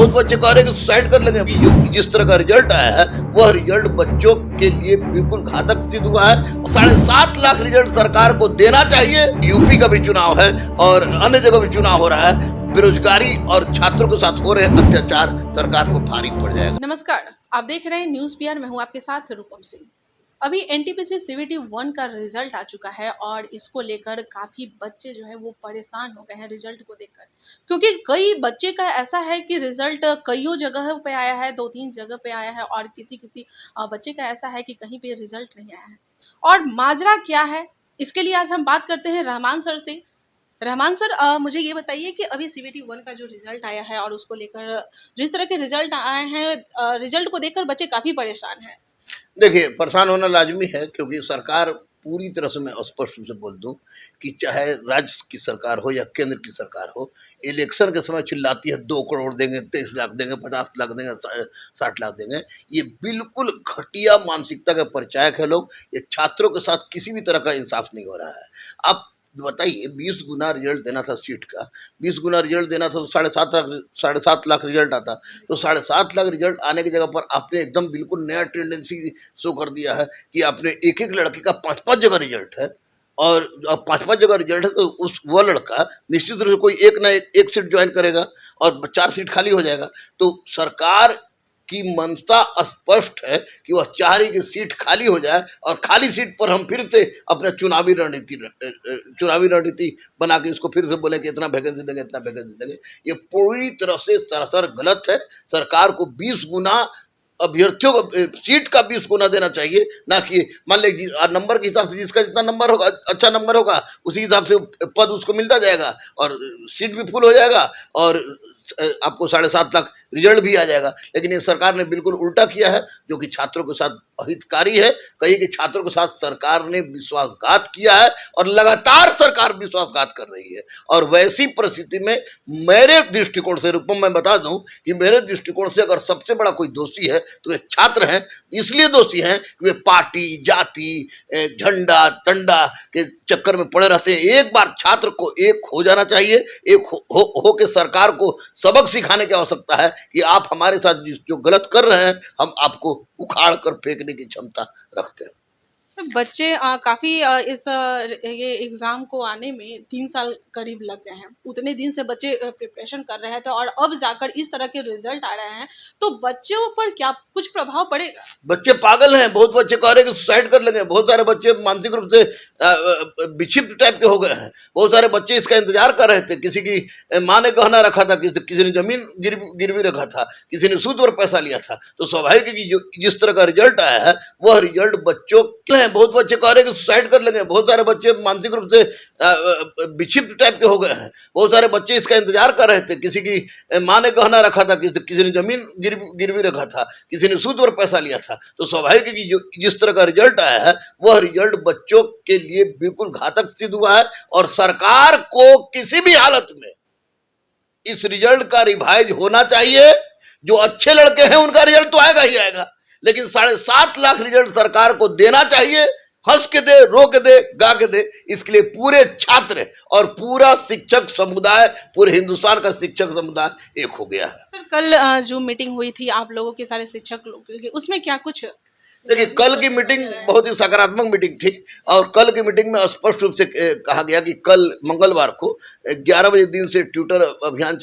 बहुत बच्चे कह रहे हैं कि सुसाइड कर लेंगे। जिस तरह का रिजल्ट आया है वह रिजल्ट बच्चों के लिए बिल्कुल घातक सिद्ध हुआ है। 7.5 लाख रिजल्ट सरकार को देना चाहिए। यूपी का भी चुनाव है और अन्य जगह भी चुनाव हो रहा है। बेरोजगारी और छात्रों के साथ हो रहे अत्याचार सरकार को भारी पड़ जाएगा। नमस्कार, आप देख रहे हैं न्यूज पीआर। मैं हूं आपके साथ रूपम सिंह। अभी एनटीपीसी सीबीटी 1 का रिजल्ट आ चुका है और इसको लेकर काफी बच्चे जो है वो परेशान हो गए हैं रिजल्ट को देखकर, क्योंकि कई बच्चे का ऐसा है कि रिजल्ट कईयों जगह पे आया है, 2-3 जगह पे आया है और किसी बच्चे का ऐसा है कि कहीं पे रिजल्ट नहीं आया है। और माजरा क्या है, इसके लिए आज हम बात करते हैं रहमान सर से। रहमान सर, मुझे ये बताइए कि अभी सीबीटी 1 का जो रिजल्ट आया है और उसको लेकर जिस तरह के रिजल्ट आए हैं, रिजल्ट को देखकर बच्चे काफी परेशान हैं। देखिए, परेशान होना लाजमी है क्योंकि सरकार पूरी तरह से, मैं स्पष्ट रूप से बोल दूं कि चाहे राज्य की सरकार हो या केंद्र की सरकार हो, इलेक्शन के समय चिल्लाती है 2 करोड़ देंगे, 23 लाख देंगे, 50 लाख देंगे, 60 लाख देंगे। ये बिल्कुल घटिया मानसिकता के परिचायक है लोग। ये छात्रों के साथ किसी भी तरह का इंसाफ नहीं हो रहा है। आप बताइए, 20 गुना रिजल्ट देना था सीट का, 20 गुना रिजल्ट देना था तो 7.5 लाख रिजल्ट आता। तो 7.5 लाख रिजल्ट आने की जगह पर आपने एकदम बिल्कुल नया टेंडेंसी शो कर दिया है कि आपने एक लड़के का 5-5 जगह रिजल्ट है। और अब 5-5 जगह रिजल्ट है तो वह लड़का निश्चित रूप से कोई एक सीट ज्वाइन करेगा और 4 सीट खाली हो जाएगा। तो सरकार की मनसा स्पष्ट है कि वह चाह रही कि सीट खाली हो जाए और खाली सीट पर हम फिर से अपना चुनावी रणनीति बना के इसको फिर से बोले कि इतना वैकेंसी देंगे, इतना वैकेंसी देंगे। ये पूरी तरह से सरासर गलत है। सरकार को 20 गुना अभ्यर्थियों को सीट का 20 गुना देना चाहिए, ना कि मान लीजिए नंबर के हिसाब से जिसका जितना नंबर होगा, अच्छा नंबर होगा, उसी हिसाब से पद उसको मिलता जाएगा और सीट भी फुल हो जाएगा और आपको 7.5 लाख रिजल्ट भी आ जाएगा। लेकिन ये सरकार ने बिल्कुल उल्टा किया है, जो कि छात्रों के साथ अहितकारी है। कहीं कि छात्रों के साथ सरकार ने विश्वासघात किया है और लगातार सरकार विश्वासघात कर रही है। और वैसी परिस्थिति में मेरे दृष्टिकोण से, रूपम मैं बता दूं कि मेरे दृष्टिकोण से अगर सबसे बड़ा कोई दोषी है तो वे छात्र हैं। इसलिए दोषी हैं कि वे पार्टी, जाति, झंडा तंडा के चक्कर में पड़े रहते हैं। एक बार छात्र को एक हो जाना चाहिए, एक हो के सरकार को सबक सिखाने की आवश्यकता है कि आप हमारे साथ जो गलत कर रहे हैं, हम आपको उखाड़ कर फेंकने की क्षमता रखते हैं। बच्चे काफी ये एग्जाम को आने में 3 साल करीब लग गए हैं। उतने दिन से बच्चे प्रिपरेशन कर रहे थे और अब जाकर इस तरह के रिजल्ट आ रहे हैं, तो बच्चों पर क्या कुछ प्रभाव पड़ेगा? बच्चे पागल हैं। बहुत बच्चे कह रहे हैं कि सुसाइड कर लेंगे। बहुत सारे बच्चे मानसिक रूप से विक्षिप्त टाइप के हो गए हैं। बहुत सारे बच्चे इसका इंतजार कर रहे थे। किसी की माँ ने गहना रखा था, किसी ने जमीन गिरवी रखा था, किसी ने सूद पर पैसा लिया था। तो स्वाभाविक है कि जिस तरह का रिजल्ट आया है वह रिजल्ट बच्चों के, बहुत बच्चे कह रहे हैं कि सुसाइड कर लेंगे। बहुत सारे बच्चे मानसिक रूप से विक्षिप्त टाइप के हो गए हैं। बहुत सारे बच्चे इसका इंतजार कर रहे थे। किसी की माँ ने गहना रखा था, किसी ने जमीन गिरवी रखा था, किसी ने सूद पर पैसा लिया था। तो स्वाभाविक है कि जिस तरह का रिजल्ट आया है वह रिजल्ट बच्चों के लिए बिल्कुल घातक सिद्ध हुआ है। और सरकार को किसी भी हालत में इस रिजल्ट का रिवाइज होना चाहिए। जो अच्छे लड़के हैं उनका रिजल्ट तो आएगा ही आएगा, लेकिन 7.5 लाख रिजल्ट सरकार को देना चाहिए। हंस के दे, रो के दे, गा के दे। इसके लिए पूरे छात्र और पूरा शिक्षक समुदाय, पूरे हिंदुस्तान का शिक्षक समुदाय एक हो गया है। सर, कल जो मीटिंग हुई थी आप लोगों के सारे शिक्षक लोग की, उसमें क्या कुछ? देखिए, कल की मीटिंग बहुत ही सकारात्मक मीटिंग थी और कल की मीटिंग में स्पष्ट रूप से कहा गया कि कल मंगलवार को 11 बजे दिन से ट्विटर अभियान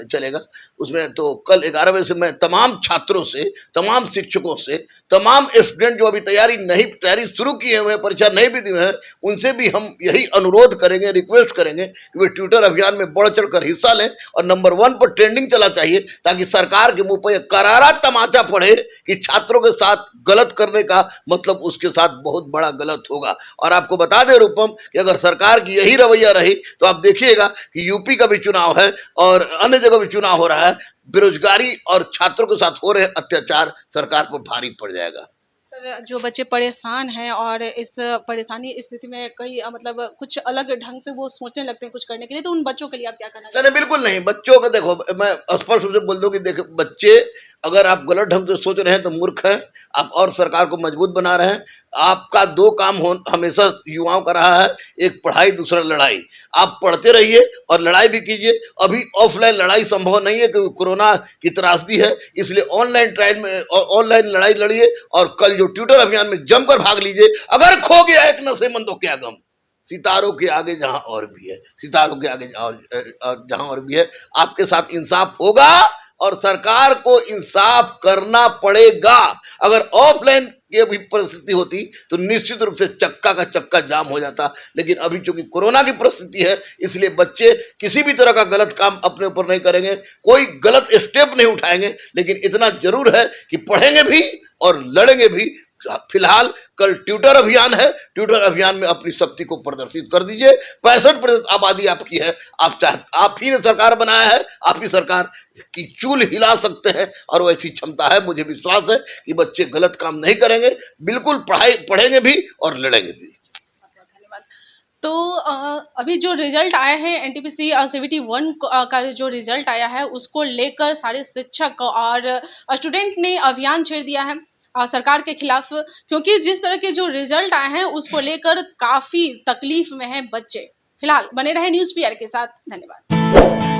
चलेगा। उसमें तो कल 11 बजे से मैं तमाम छात्रों से, तमाम शिक्षकों से, तमाम स्टूडेंट जो अभी तैयारी शुरू किए हुए हैं, परीक्षा नहीं भी दी हैं, उनसे भी हम यही अनुरोध करेंगे, रिक्वेस्ट करेंगे कि वे ट्विटर अभियान में बढ़ चढ़ कर हिस्सा लें और नंबर 1 पर ट्रेंडिंग चला चाहिए, ताकि सरकार के मुंह पर करारा तमाचा पड़े कि छात्रों के साथ गलत करने का मतलब उसके साथ बहुत बड़ा गलत होगा। और आपको बता दें रूपम कि अगर सरकार की यही रवैया रही तो आप देखिएगा कि यूपी का भी चुनाव है और अन्य जगह भी चुनाव हो रहा है। बेरोजगारी और छात्रों के साथ हो रहे अत्याचार सरकार पर भारी पड़ जाएगा। जो बच्चे परेशान हैं और इस परेशानी स्थिति में कई मतलब कुछ अलग ढंग से वो सोचने लगते हैं कुछ करने के लिए, तो उन बच्चों के लिए आप क्या कहना चाहते हैं? नहीं, बिल्कुल नहीं। बच्चों का देखो, मैं स्पष्ट रूप से बोल दूं कि देखो, बच्चे अगर आप गलत ढंग से सोच रहे हैं तो मूर्ख हैं आप, और सरकार को मजबूत बना रहे हैं। आपका दो काम हमेशा युवाओं का रहा है, एक पढ़ाई, दूसरा लड़ाई। आप पढ़ते रहिए और लड़ाई भी कीजिए। अभी ऑफलाइन लड़ाई संभव नहीं है क्योंकि कोरोना की त्रासदी है, इसलिए ऑनलाइन ट्रायल में ऑनलाइन लड़ाई लड़िए और कल जो ट्विटर अभियान में जमकर भाग लीजिए। अगर खो गया एक नशेमंद तो क्या गम, सितारों के आगे जहां और भी है, सितारों के आगे जहां और भी है। आपके साथ इंसाफ होगा और सरकार को इंसाफ करना पड़ेगा। अगर ऑफलाइन ये भी परिस्थिति होती तो निश्चित रूप से चक्का का चक्का जाम हो जाता, लेकिन अभी चूंकि कोरोना की परिस्थिति है इसलिए बच्चे किसी भी तरह का गलत काम अपने ऊपर नहीं करेंगे, कोई गलत स्टेप नहीं उठाएंगे। लेकिन इतना जरूर है कि पढ़ेंगे भी और लड़ेंगे भी। फिलहाल कल ट्विटर अभियान है, ट्विटर अभियान में अपनी शक्ति को प्रदर्शित कर दीजिए। 65% आबादी आपकी है, आप ही ने सरकार बनाया है, आप ही सरकार की चूल हिला सकते हैं और वैसी क्षमता है। मुझे विश्वास है कि बच्चे गलत काम नहीं करेंगे, बिल्कुल पढ़ेंगे भी और लड़ेंगे भी। धन्यवाद। तो अभी जो रिजल्ट आया है एनटीपीसी सीवीटी 1 का जो रिजल्ट आया है उसको लेकर सारे शिक्षक और स्टूडेंट ने अभियान छेड़ दिया है सरकार के खिलाफ, क्योंकि जिस तरह के जो रिजल्ट आए हैं उसको लेकर काफी तकलीफ में है बच्चे। फिलहाल बने रहे न्यूज़ पीआर के साथ। धन्यवाद।